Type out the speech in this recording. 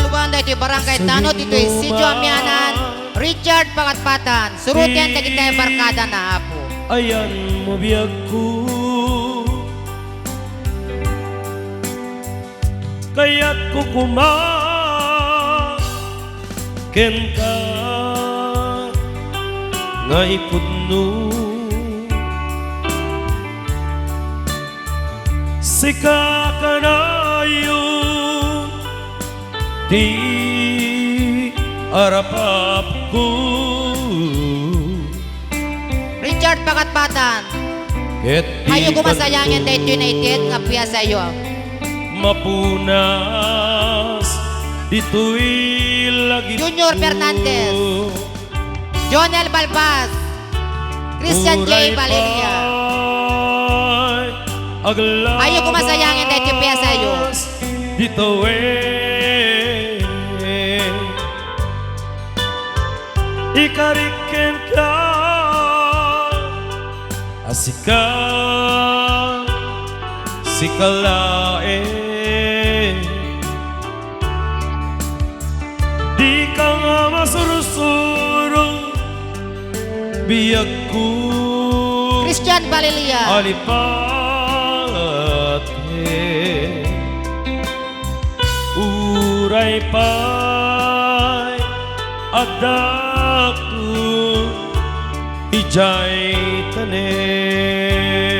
Tuban dahil barangay Tanod, ito'y si Joamianan, Richard Pangatpatan, surutyan na kita barkada na apo. Ayan mo biyag ko, kaya't kukumaken ka nga ipudno. Sika ka na yun, di arapap ko. Richard Pangatpatan, ayaw kumasayangin dahil United nga piya sa iyo. Mapunas dito'y lagi Junior Fernandez, Jonel Balbas, Christian J. Valeria. Ayaw kumasayangin dahil piya sa iyo. Dito ikariken ka asika sikalae di ka nga masurusuro biyag ko Christian Valeria, alipate uray pa'y adak ijay tanen.